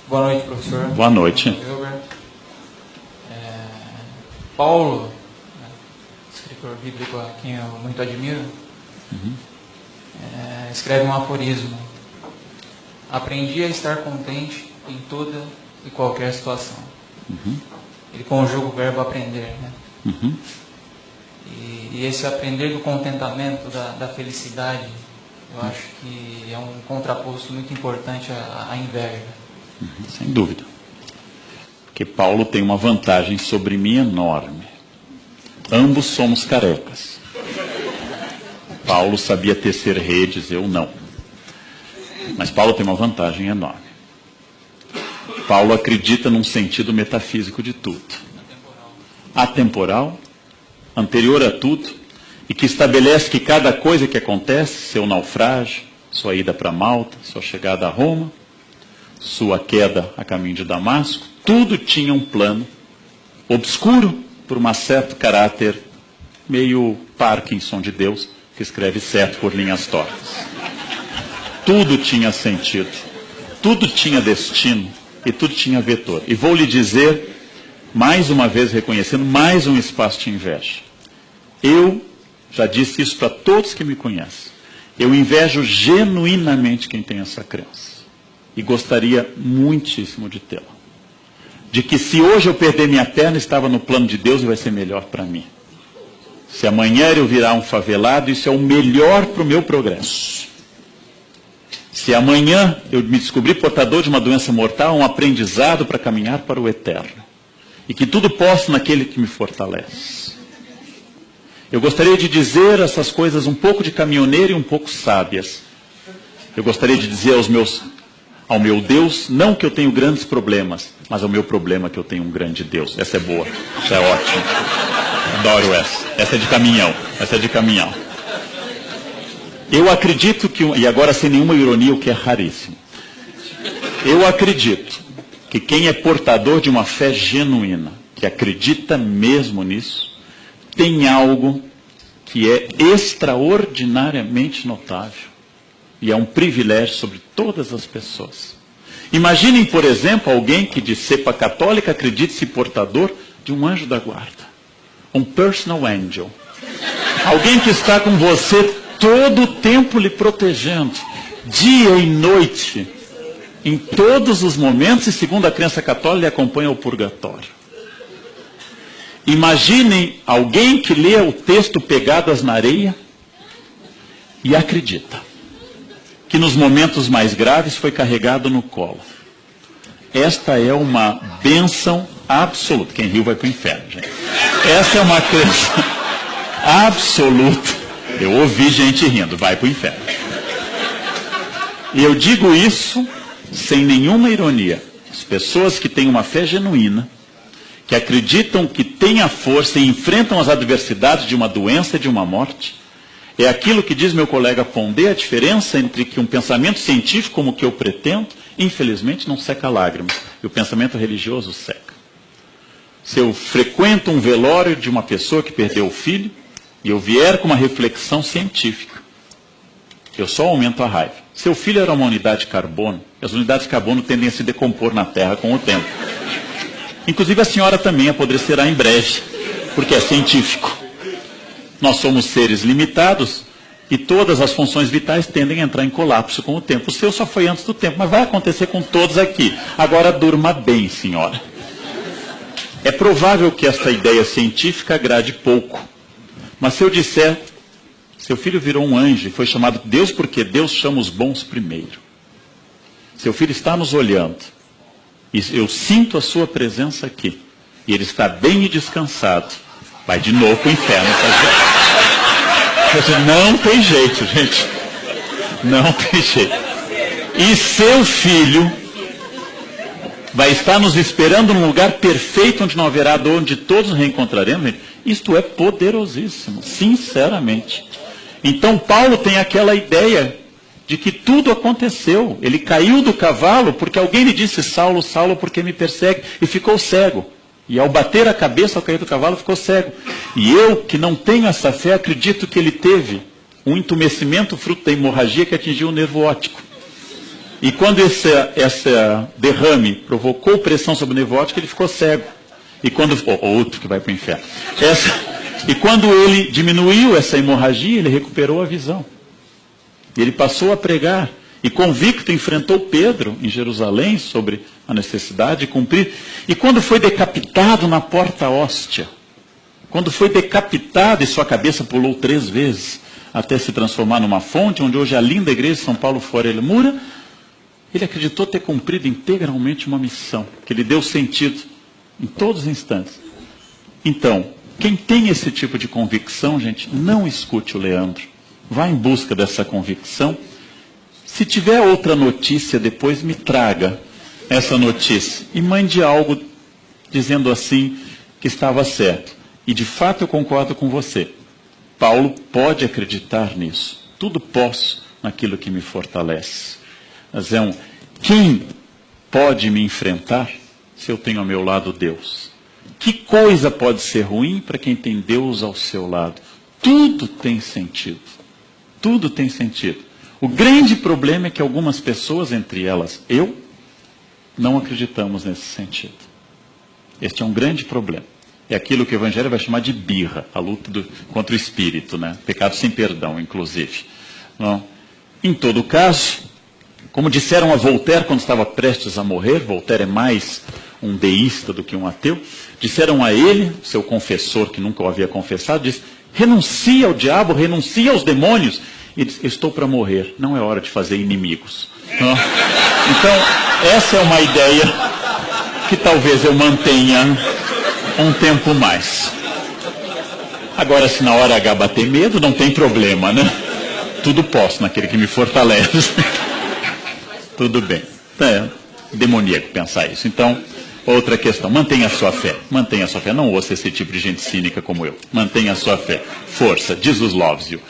Boa noite, professor. Boa noite. Paulo, escritor bíblico a quem eu muito admiro, escreve um aforismo: aprendi a estar contente em toda e qualquer situação. Ele conjuga o verbo aprender, né? E esse aprender do contentamento, da felicidade, eu acho que é um contraposto muito importante à inveja. Sem dúvida. Porque Paulo tem uma vantagem sobre mim enorme. Ambos somos carecas. Paulo sabia tecer redes, eu não. Mas Paulo tem uma vantagem enorme. Paulo acredita num sentido metafísico de tudo. Atemporal, anterior a tudo, e que estabelece que cada coisa que acontece, seu naufrágio, sua ida para Malta, sua chegada a Roma, sua queda a caminho de Damasco, tudo tinha um plano obscuro por um certo caráter meio Parkinson de Deus, que escreve certo por linhas tortas. Tudo tinha sentido, tudo tinha destino e tudo tinha vetor. E vou lhe dizer, mais uma vez reconhecendo, mais um espaço de inveja. Eu já disse isso para todos que me conhecem. Eu invejo genuinamente quem tem essa crença. E gostaria muitíssimo de tê-la. De que se hoje eu perder minha perna, estava no plano de Deus e vai ser melhor para mim. Se amanhã eu virar um favelado, isso é o melhor para o meu progresso. Se amanhã eu me descobrir portador de uma doença mortal, um aprendizado para caminhar para o eterno. E que tudo posso naquele que me fortalece. Eu gostaria de dizer essas coisas um pouco de caminhoneiro e um pouco sábias. Eu gostaria de dizer ao meu Deus, não que eu tenho grandes problemas, mas ao meu problema que eu tenho um grande Deus. Essa é boa, essa é ótima. Adoro essa. Essa é de caminhão. Essa é de caminhão. Eu acredito que, e agora sem nenhuma ironia, o que é raríssimo. Eu acredito que quem é portador de uma fé genuína, que acredita mesmo nisso, tem algo que é extraordinariamente notável. E é um privilégio sobre todas as pessoas. Imaginem, por exemplo, alguém que de cepa católica acredite-se portador de um anjo da guarda. Um personal angel. Alguém que está com você todo o tempo lhe protegendo. Dia e noite. Em todos os momentos, e segundo a crença católica, ele acompanha o purgatório. Imaginem alguém que lê o texto Pegadas na Areia e acredita que nos momentos mais graves foi carregado no colo. Esta é uma bênção absoluta. Quem riu vai para o inferno, gente. Essa é uma crença absoluta. Eu ouvi gente rindo, vai para o inferno. E eu digo isso sem nenhuma ironia. As pessoas que têm uma fé genuína, que acreditam que têm a força e enfrentam as adversidades de uma doença e de uma morte, é aquilo que diz meu colega Pondé, a diferença entre que um pensamento científico como o que eu pretendo, infelizmente não seca lágrimas, e o pensamento religioso seca. Se eu frequento um velório de uma pessoa que perdeu o filho, e eu vier com uma reflexão científica, eu só aumento a raiva. Seu filho era uma unidade de carbono, e as unidades de carbono tendem a se decompor na Terra com o tempo. Inclusive a senhora também apodrecerá em breve, porque é científico. Nós somos seres limitados e todas as funções vitais tendem a entrar em colapso com o tempo. O seu só foi antes do tempo, mas vai acontecer com todos aqui. Agora durma bem, senhora. É provável que esta ideia científica agrade pouco. Mas se eu disser, seu filho virou um anjo e foi chamado Deus porque Deus chama os bons primeiro. Seu filho está nos olhando. E eu sinto a sua presença aqui. E ele está bem e descansado. Vai de novo para o inferno. Não tem jeito, gente. Não tem jeito. E seu filho vai estar nos esperando num lugar perfeito, onde não haverá dor, onde todos nos reencontraremos. Gente. Isto é poderosíssimo, sinceramente. Então Paulo tem aquela ideia de que tudo aconteceu. Ele caiu do cavalo porque alguém lhe disse, Saulo, Saulo, por que me persegue? E ficou cego. E ao bater a cabeça, ao cair do cavalo, ficou cego. E eu, que não tenho essa fé, acredito que ele teve um entumecimento fruto da hemorragia que atingiu o nervo óptico. E quando esse derrame provocou pressão sobre o nervo óptico, ele ficou cego. E quando... outro que vai para o inferno. E quando ele diminuiu essa hemorragia, ele recuperou a visão. E ele passou a pregar. E convicto enfrentou Pedro em Jerusalém sobre a necessidade de cumprir. E quando foi decapitado na porta hóstia, quando foi decapitado e sua cabeça pulou 3 vezes, até se transformar numa fonte, onde hoje é a linda igreja de São Paulo fora Moura, ele acreditou ter cumprido integralmente uma missão, que lhe deu sentido em todos os instantes. Então, quem tem esse tipo de convicção, gente, não escute o Leandro. Vá em busca dessa convicção. Se tiver outra notícia, depois me traga essa notícia. E mande algo dizendo assim que estava certo. E de fato eu concordo com você. Paulo pode acreditar nisso. Tudo posso naquilo que me fortalece. Mas quem pode me enfrentar se eu tenho ao meu lado Deus? Que coisa pode ser ruim para quem tem Deus ao seu lado? Tudo tem sentido. Tudo tem sentido. O grande problema é que algumas pessoas, entre elas eu, não acreditamos nesse sentido. Este é um grande problema. É aquilo que o Evangelho vai chamar de birra, a luta contra o espírito, né? Pecado sem perdão, inclusive. Não. Em todo caso, como disseram a Voltaire quando estava prestes a morrer, Voltaire é mais um deísta do que um ateu, disseram a ele, seu confessor que nunca o havia confessado, disse: renuncia ao diabo, renuncia aos demônios. E disse: estou para morrer, não é hora de fazer inimigos. Não? Então, essa é uma ideia que talvez eu mantenha um tempo mais. Agora, se na hora H bater medo, não tem problema, né? Tudo posso naquele que me fortalece. Tudo bem. É demoníaco pensar isso. Então, outra questão, mantenha a sua fé. Mantenha a sua fé. Não ouça esse tipo de gente cínica como eu. Mantenha a sua fé. Força. Jesus loves you.